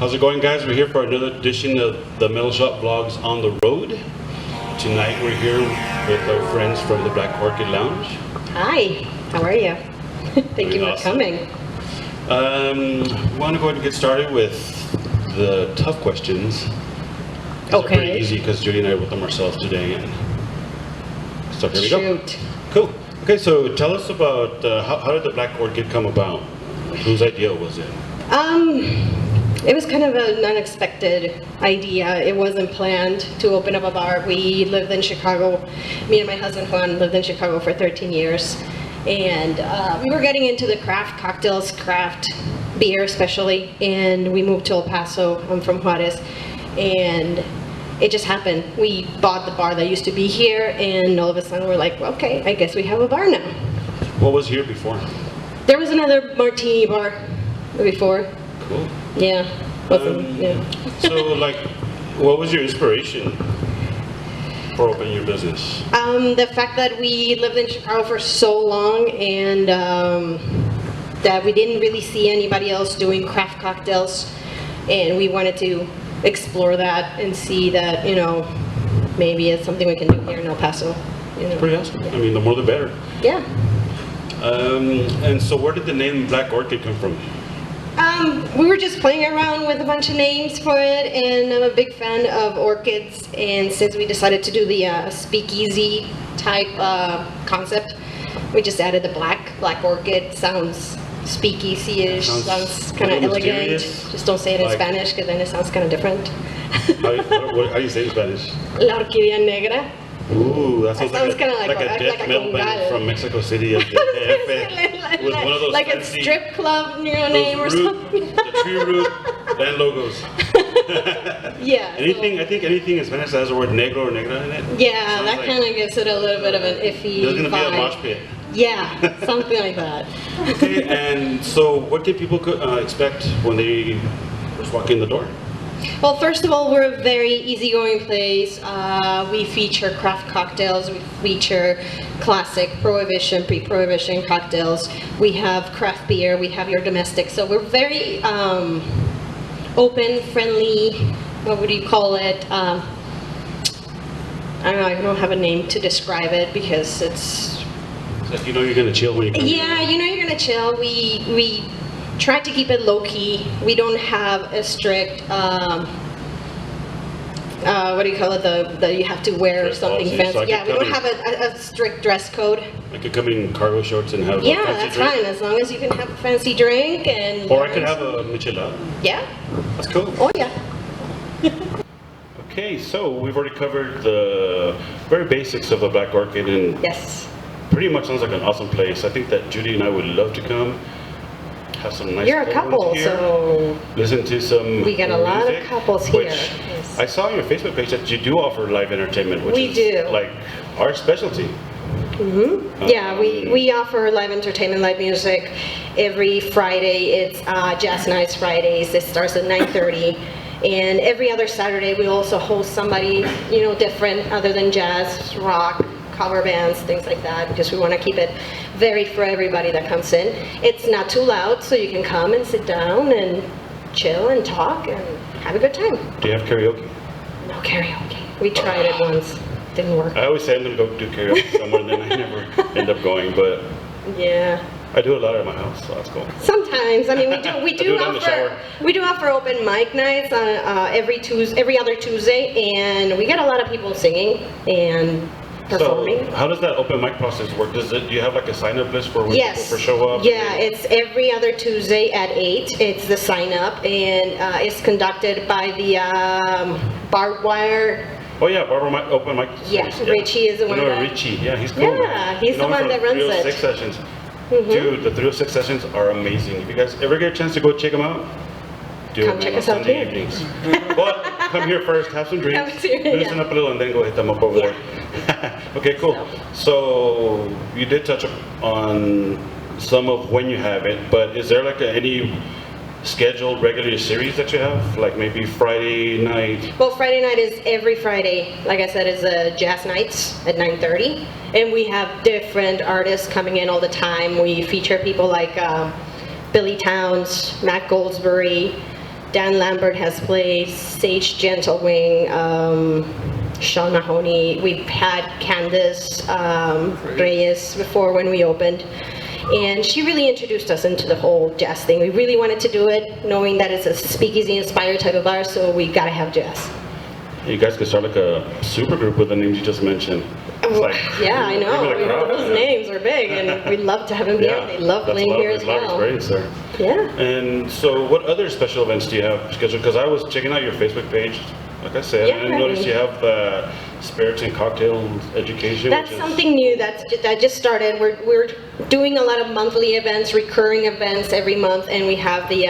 How's it going, guys? We're here for another edition of the Metal Shop Vlogs on the road. Tonight we're here with our friends from the Black Orchid Lounge. Hi, how are you? Thank you for awesome. coming. We want to go ahead and get started with the tough questions. These are pretty easy because Judy and I wrote them ourselves today. And so here we go. Cool. Okay, so tell us about how did the Black Orchid come about? Whose idea was it? It was kind of an unexpected idea. It wasn't planned to open up a bar. We lived in Chicago. Me and my husband Juan lived in Chicago for 13 years. And we were getting into the craft cocktails, craft beer especially. And we moved to El Paso. I'm from Juarez. And it just happened. We bought the bar that used to be here. And all of a sudden we're like, well, okay, I guess we have a bar now. What was here before? There was another martini bar before. Cool. Yeah. So, like, what was your inspiration for opening your business? The fact that we lived in Chicago for so long and that we didn't really see anybody else doing craft cocktails, and we wanted to explore that and see that, you know, maybe it's something we can do here in El Paso. You know. Pretty awesome. I mean, the more the better. Yeah. And so where did the name Black Orchid come from? We were just playing around with a bunch of names for it, and I'm a big fan of orchids, and since we decided to do the speakeasy type concept, we just added the Black Orchid. Sounds speakeasy-ish, sounds kind of elegant. Mysterious. Just don't say it in Spanish, because then it sounds kind of different. How do you say it in Spanish? La orquídea negra. Ooh, that sounds like a death metal band congal. from Mexico City. With one of those like a fancy, strip club name or something. The tree root band logos. Yeah. I think anything in Spanish that has the word negro or negra in it. Yeah, sounds that like kind of gives it a little bit of an iffy there's going to be a vibe. mosh pit. Yeah, something like that. Okay, and so what can people expect when they first walk in the door? Well, first of all, we're a very easygoing place. We feature craft cocktails. We feature classic prohibition, pre-prohibition cocktails. We have craft beer. We have your domestic. So we're very open, friendly. What would you call it? I don't know. I don't have a name to describe it because it's. Like, you know you're gonna chill when you come. Yeah, you know you're gonna chill. We try to keep it low-key. We don't have a strict, what do you call it, that you have to wear Dress something policy. fancy. So Yeah, we don't have a strict dress code. I could come in cargo shorts and have a Yeah, fancy that's drink. fine, as long as you can have a fancy drink and... Or I could have a michelada. Yeah. That's cool. Oh, yeah. Okay, so we've already covered the very basics of the Black Orchid, and Yes. pretty much sounds like an awesome place. I think that Judy and I would love to come. Have some nice You're a couple, here, so... listen to some We got a lot of couples here. Which Yes. I saw on your Facebook page that you do offer live entertainment, which We is do. like our specialty. Mm-hmm. Yeah, we offer live entertainment, live music. Every Friday, it's Jazz Nights Fridays. It starts at 9:30. And every other Saturday, we also host somebody, you know, different other than jazz, rock, cover bands, things like that, because we want to keep it very for everybody that comes in. It's not too loud, so you can come and sit down and chill and talk and have a good time. Do you have karaoke? No karaoke. We tried it once. Didn't work. I always say I'm going to go do karaoke somewhere, and then I never end up going, but Yeah. I do a lot at my house, so that's cool. Sometimes, I mean, we do do it in the shower. offer open mic nights on every other Tuesday, and we get a lot of people singing and performing. So how does that open mic process work? Do you have like a sign-up list for when Yes. people first show up? Yeah, it's every other Tuesday at 8. It's the sign up, and it's conducted by the Barbed Wire. Oh yeah, open mic. Yeah, Richie is the one that... Richie, yeah, he's cool. Yeah, he's the one that runs it. 306 sessions. Dude, the 306 sessions are amazing. If you guys ever get a chance to go check them out, do Come it check on us out Sunday here. evenings. But come here first, have some drinks, Come here, loosen yeah. up a little, and then go hit them up over there. Okay, cool. So you did touch on some of when you have it, but is there like any scheduled regular series that you have, like maybe Friday night? Well, Friday night is every Friday. Like I said, is Jazz Nights at 9:30, and we have different artists coming in all the time. We feature people like Billy Towns, Matt Goldsberry, Dan Lambert has played, Sage Gentlewing, Sean Mahoney. We've had Candace Reyes before when we opened. And she really introduced us into the whole jazz thing. We really wanted to do it, knowing that it's a speakeasy-inspired type of bar, so we gotta have jazz. You guys could start like a super group with the names you just mentioned. Like, yeah, I know. Those names are big, and we'd love to have them here. They love playing here as well. That's a lot of experience there. Yeah. And so what other special events do you have scheduled? Because I was checking out your Facebook page, like I said, and I noticed you have the spirits and cocktails education. That's something new that just started. We're doing a lot of monthly events, recurring events every month, and we have the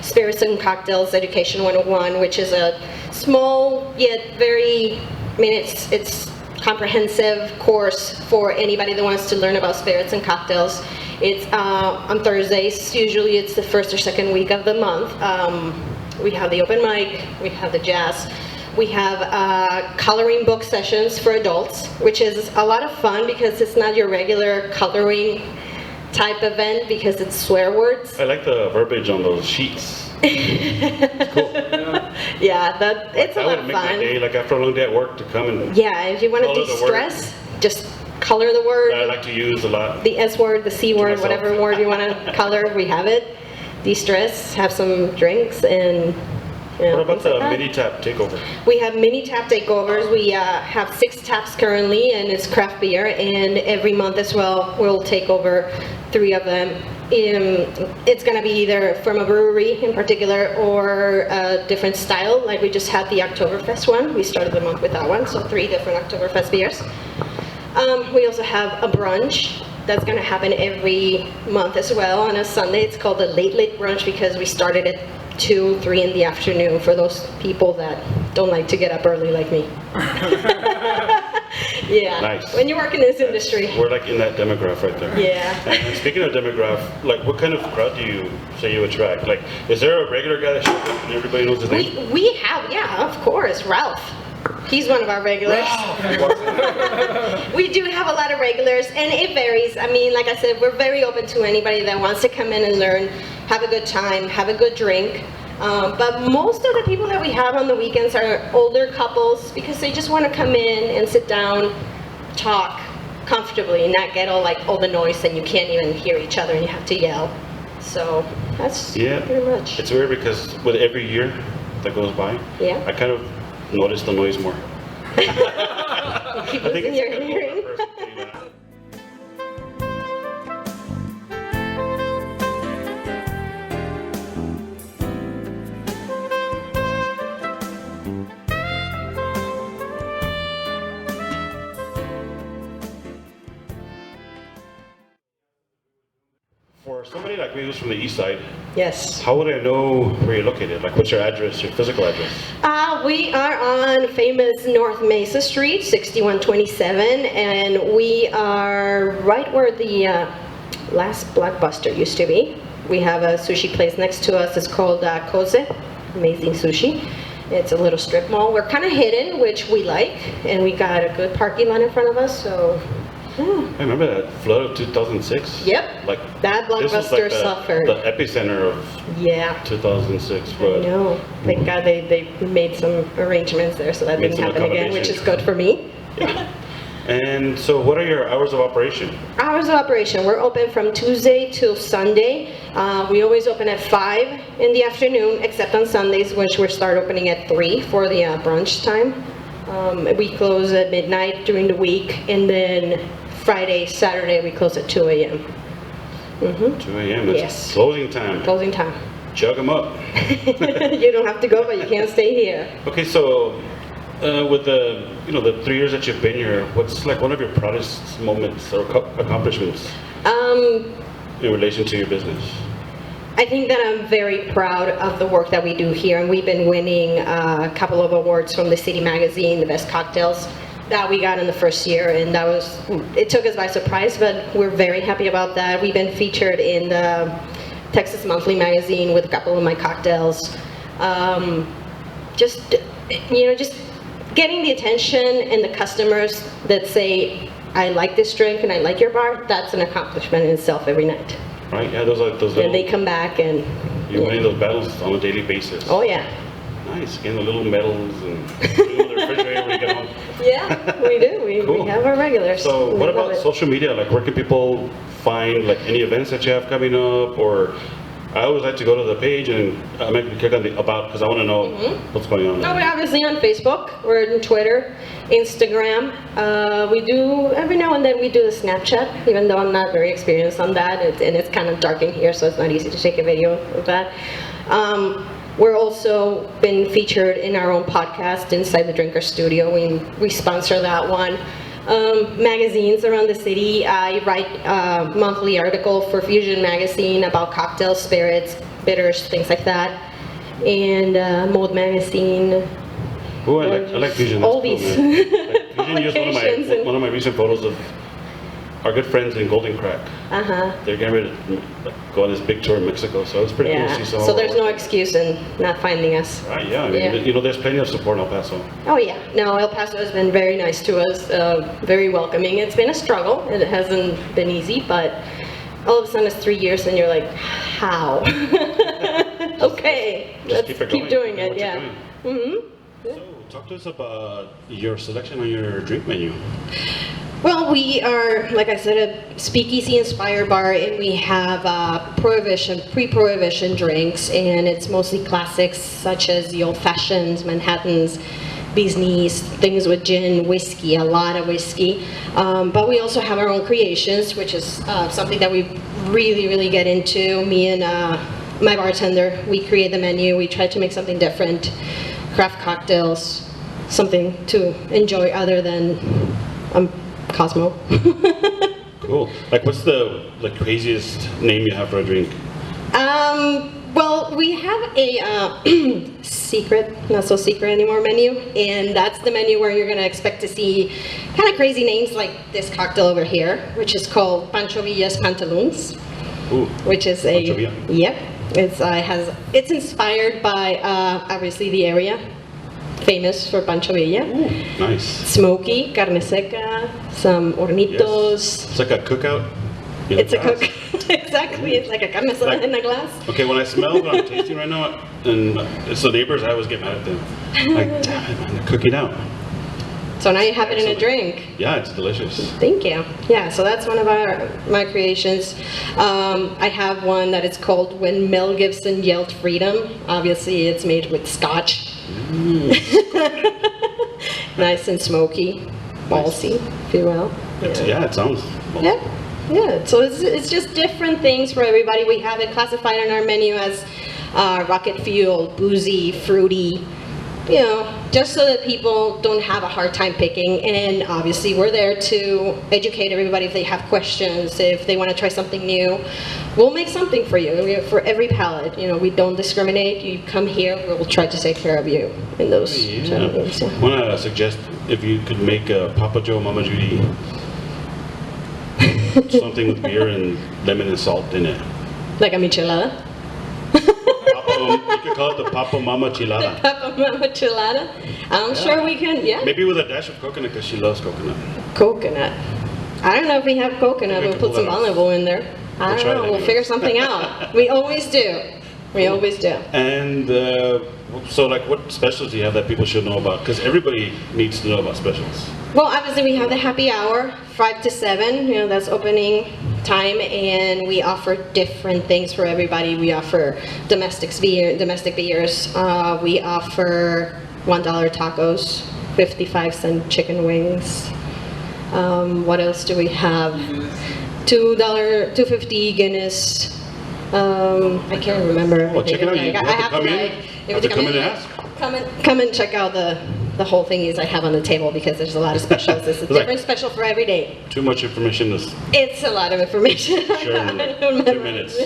Spirits and Cocktails Education 101, which is a small yet very, I mean, it's comprehensive course for anybody that wants to learn about spirits and cocktails. It's on Thursdays. Usually it's the first or second week of the month. We have the open mic, we have the jazz. We have coloring book sessions for adults, which is a lot of fun because it's not your regular coloring type event because it's swear words. I like the verbiage on those sheets. It's cool. Yeah, it's a lot of fun. My day, like after a long day at work, to come and if you want to de-stress, just color the word. I like to use a lot. The S word, the C word, whatever word you want to color, we have it. De-stress, have some drinks, and what about the mini tap takeover? We have mini tap takeovers. We have 6 taps currently, and it's craft beer. And every month as well, we'll take over 3 of them. It's going to be either from a brewery in particular or a different style. Like we just had the Oktoberfest one. We started the month with that one, so 3 different Oktoberfest beers. We also have a brunch that's going to happen every month as well on a Sunday. It's called the Late Brunch because we started at 2, 3 in the afternoon for those people that don't like to get up early like me. Yeah. Nice. When you work in this industry. We're like in that demographic right there. Yeah. And speaking of demographic, like what kind of crowd do you say you attract? Like, is there a regular guy that shows up and everybody knows his name? We have, yeah, of course, Ralph. He's one of our regulars. We do have a lot of regulars, and it varies. I mean, like I said, we're very open to anybody that wants to come in and learn, have a good time, have a good drink. But most of the people that we have on the weekends are older couples because they just want to come in and sit down, talk comfortably, not get all the noise and you can't even hear each other and you have to yell. So that's pretty much. It's weird because with every year that goes by, I kind of notice the noise more. Keep losing your hearing. For somebody like me who's from the east side, yes. How would I know where you're located? Like, what's your address, your physical address? We are on famous North Mesa Street, 6127, and we are right where the last Blockbuster used to be. We have a sushi place next to us. It's called Koze, amazing sushi. It's a little strip mall. We're kind of hidden, which we like, and we got a good parking lot in front of us, so. I remember that flood of 2006. Yep. Like that Blockbuster suffered. The epicenter of 2006 flood. I know. Thank God they made some arrangements there so that didn't happen again, which is good for me. Yeah. And so what are your hours of operation? Hours of operation. We're open from Tuesday till Sunday. We always open at 5 in the afternoon, except on Sundays, which we start opening at 3 for the brunch time. We close at midnight during the week, and then Friday, Saturday, we close at 2 a.m. 2 a.m. That's yes. Closing time. Closing time. Chug them up. You don't have to go, but you can't stay here. Okay, so with the the 3 years that you've been here, what's like one of your proudest moments or accomplishments in relation to your business? I think that I'm very proud of the work that we do here, and we've been winning a couple of awards from the City Magazine, the best cocktails that we got in the first year, and it took us by surprise, but we're very happy about that. We've been featured in the Texas Monthly magazine with a couple of my cocktails. Just getting the attention and the customers that say, I like this drink and I like your bar, that's an accomplishment in itself every night. Right, yeah, those are those. And they come back and You win those battles on a daily basis. Oh yeah. Nice. Getting the little medals and putting them in the refrigerator when you get home. Yeah, we do. We have our regulars. So We what love about it. social media? Like where can people find like any events that you have coming up? Or I always like to go to the page and make me click on the about because I want to know what's going on. No, we're obviously on Facebook, we're on Twitter, Instagram. We do, every now and then we do the Snapchat, even though I'm not very experienced on that, and it's kind of dark in here, so it's not easy to take a video of that. We're also been featured in our own podcast, Inside the Drinker Studio. We sponsor that one. Magazines around the city. I write a monthly article for Fusion Magazine about cocktails, spirits, bitters, things like that. And Mode Magazine. Oh, I like Fusion. That's Oldies. Cool, man. Like, Fusion used one of my recent photos of our good friends in Golden Crack. They're getting ready to go on this big tour in Mexico, so it's pretty cool to see some. So there's no excuse in not finding us. Right, yeah. I mean, you know, there's plenty of support in El Paso. Oh yeah, no, El Paso has been very nice to us, very welcoming. It's been a struggle, it hasn't been easy, but all of a sudden it's 3 years and you're like, how? Okay, Just let's keep doing it, yeah. So talk to us about your selection on your drink menu. Well, we are, like I said, a speakeasy-inspired bar, and we have pre-prohibition drinks, and it's mostly classics such as the old-fashions, Manhattans, bee's knees, things with gin, whiskey, a lot of whiskey. But we also have our own creations, which is something that we really get into. Me and my bartender, we create the menu. We try to make something different, craft cocktails, something to enjoy other than Cosmo. Cool. Like, what's the craziest name you have for a drink? Well, we have a secret, not so secret anymore menu, and that's the menu where you're going to expect to see kind of crazy names like this cocktail over here, which is called Pancho Villa's Pantaloons. Ooh, which is Pancho Villa. Yep, it's inspired by obviously the area. Famous for Pancho Villa. Ooh, nice. Smoky, carne seca, some hornitos. Yes. It's like a cookout. It's a cook. Exactly, it's like a carne asada in a glass. Okay, when I smell what I'm tasting right now, and it's the neighbors, I always get mad at them. Like, damn it, man, they're cooking out. So now you have it in a drink. Yeah, it's delicious. Thank you. Yeah, so that's one of my creations. I have one that is called When Mel Gibson Yelled Freedom. Obviously, it's made with scotch. Nice and smoky, ballsy, if you will. Yeah, it sounds. Yeah, yeah. So it's just different things for everybody. We have it classified on our menu as rocket fuel, boozy, fruity. You know, just so that people don't have a hard time picking. And obviously we're there to educate everybody if they have questions, if they want to try something new. We'll make something for you, for every palate. You know, we don't discriminate. You come here, we'll try to take care of you in those things. I want to suggest if you could make a Papa Joe, Mama Judy, something with beer and lemon and salt in it. Like a michelada? You could call it the Papa Mama Chilada. Papa Mama Chilada? I'm sure we can, yeah. Maybe with a dash of coconut because she loves coconut. Coconut. I don't know if we have coconut. We'll put some olive oil in there. I don't know. We'll figure something out. We always do. We always do. And so, like, what specials do you have that people should know about? Because everybody needs to know about specials. Well, obviously we have the happy hour, 5 to 7. You know, that's opening time, and we offer different things for everybody. We offer domestic beers. We offer $1 tacos, 55-cent chicken wings. What else do we have? $2.50 Guinness. I can't remember. Well, check it out. You have to come in. You have to come in and ask. Come and check out the whole thingies I have on the table because there's a lot of specials. It's a different special for every day. Too much information is. It's a lot of information. Sure, in 2 minutes.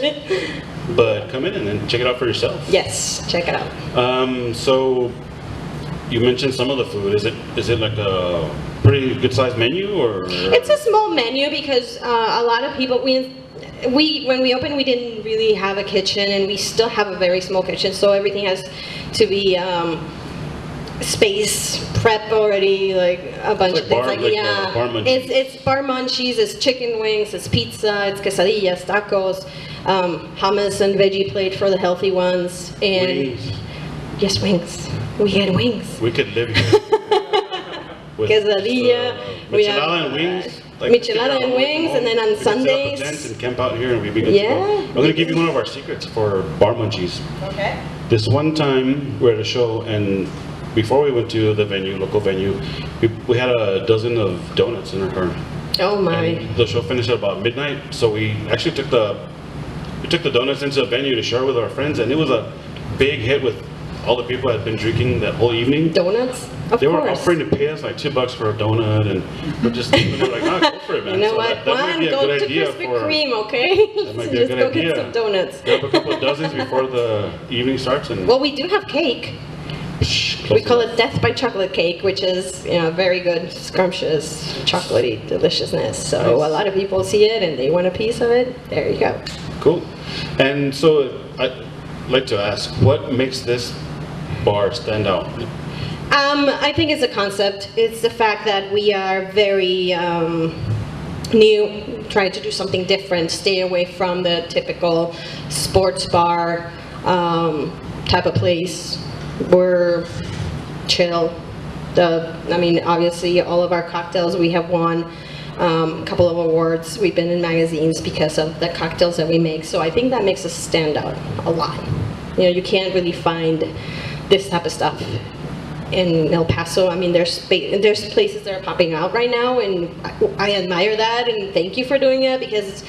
But come in and then check it out for yourself. Yes, check it out. So you mentioned some of the food. Is it like a pretty good sized menu or? It's a small menu because a lot of people when we opened, we didn't really have a kitchen, and we still have a very small kitchen, so everything has to be space prep already, like a bunch like of things. bar- Like, like, yeah, bar munchies. it's bar munchies, it's chicken wings, it's pizza, it's quesadillas, tacos, hummus and veggie plate for the healthy ones, and Wings. yes, wings. We had wings. We could live here. With Quesadilla, we have, michelada and wings. michelada and wings, and then on we could set up a Sundays- tent and camp out here and we'd be good to Yeah. go. I'm gonna give you one of our secrets for bar munchies. Okay. This one time we were at a show, and before we went to the venue, local venue, we had a dozen of donuts in our car. Oh my. And the show finished at about midnight, so we actually took the donuts into the venue to share with our friends, and it was a big hit with all the people that had been drinking that whole evening. Donuts? Of They were course. offering to pay us like $2 for a donut, and we're just we were like, "Oh, go for it, man." You know So what? that might One, be a go good to idea Krispy for. Kreme, okay? That might be a Just good go idea. get some donuts. Grab a couple of dozens before the evening starts, and Well, we do have cake. We call it Death by Chocolate Cake, which is, very good, scrumptious, chocolatey deliciousness. So Nice. a lot of people see it and they want a piece of it. There you go. Cool. And so I'd like to ask, what makes this bar stand out? I think it's a concept. It's the fact that we are very new, trying to do something different, stay away from the typical sports bar type of place. We're chill. Obviously, all of our cocktails, we have won a couple of awards. We've been in magazines because of the cocktails that we make. So I think that makes us stand out a lot. You can't really find this type of stuff in El Paso. There's places that are popping out right now, and I admire that, and thank you for doing it, because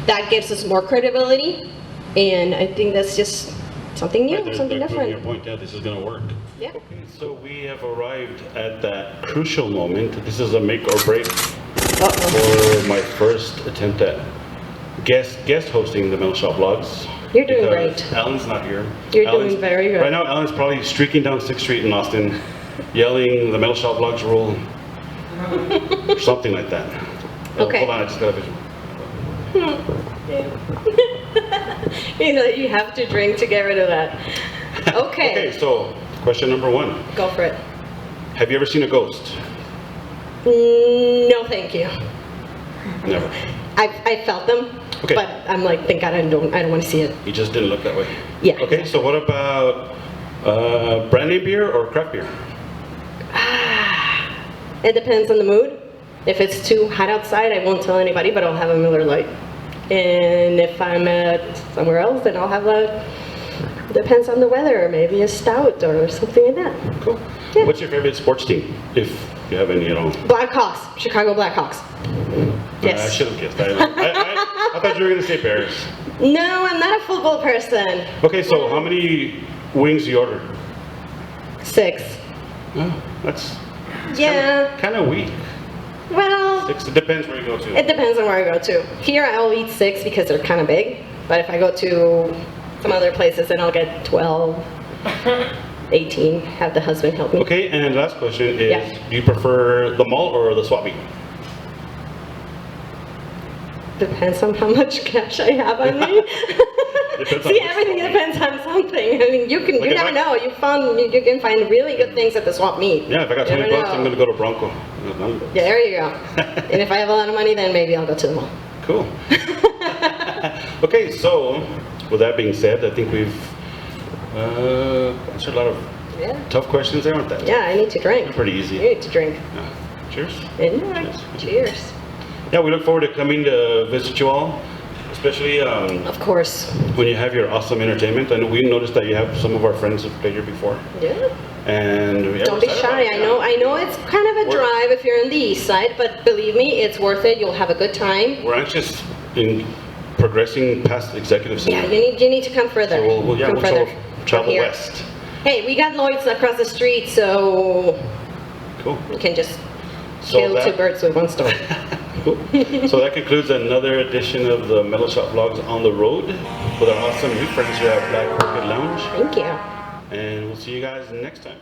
that gives us more credibility, and I think that's just something new, Right, something they're proving different. your point, yeah, this is gonna work. Yeah. Okay, so we have arrived at that crucial moment. This is a make or break Uh-oh. for my first attempt at guest hosting the Metal Shop Vlogs. You're doing because great. Alan's not here. You're Alan's- doing very good. Right now, Alan's probably streaking down 6th Street in Austin, yelling the Metal Shop Vlogs rule, or something like that. Oh, Okay. Hold on, I just got a visual. You have to drink to get rid of that. Okay. Okay, so question number 1. Go for it. Have you ever seen a ghost? No, thank you. Never. I felt them, Okay. but I'm like, thank God I don't want to see it. You just didn't look that way. Yeah. Okay, so what about brand name beer or craft beer? It depends on the mood. If it's too hot outside, I won't tell anybody, but I'll have a Miller Lite. And if I'm at somewhere else, then I'll have depends on the weather, maybe a stout or something like that. Cool. Yeah. What's your favorite sports team, if you have any at all? Blackhawks, Chicago Blackhawks. Yes. I should have guessed. I thought you were going to say Bears. No, I'm not a football person. Okay, so how many wings do you order? 6. Oh, that's Yeah. kind of weak. Well, 6, it depends where you go to. it depends on where I go to. Here I'll eat 6 because they're kind of big. But if I go to some other places, then I'll get 12, 18. Have the husband help me. Okay, and last question is, Yeah. do you prefer the mall or the swap meet? Depends on how much cash I have on me. Depends on See, which everything swap meet. depends on something. You Like never if I- know. You can find really good things at the swap meet. Yeah, if I got You 20 never bucks, know. I'm going to go to Bronco. Yeah, there you go. And if I have a lot of money, then maybe I'll go to the mall. Cool. Okay, so with that being said, I think we've answered a lot of Yeah. tough questions there, aren't they? Yeah, I need to drink. Pretty easy. You need to drink. Yeah. Cheers. Yeah. Cheers. Yeah, we look forward to coming to visit you all, especially Of course. when you have your awesome entertainment. I know we noticed that you have some of our friends who've played here before. Yeah. And yeah, Don't we're be excited shy. about it, I know it's kind of a We're- drive if you're on the east side, but believe me, it's worth it. You'll have a good time. We're anxious in progressing past executive Yeah, center. you need to come further. So we'll Come further travel from here. west. Hey, we got Lloyd's across the street, so Cool. you can just So kill that- 2 birds with 1 stone. Cool. So that concludes another edition of the Metal Shop Vlogs on the road with our awesome new friends here at Black Orchid Lounge. Thank you. And we'll see you guys next time.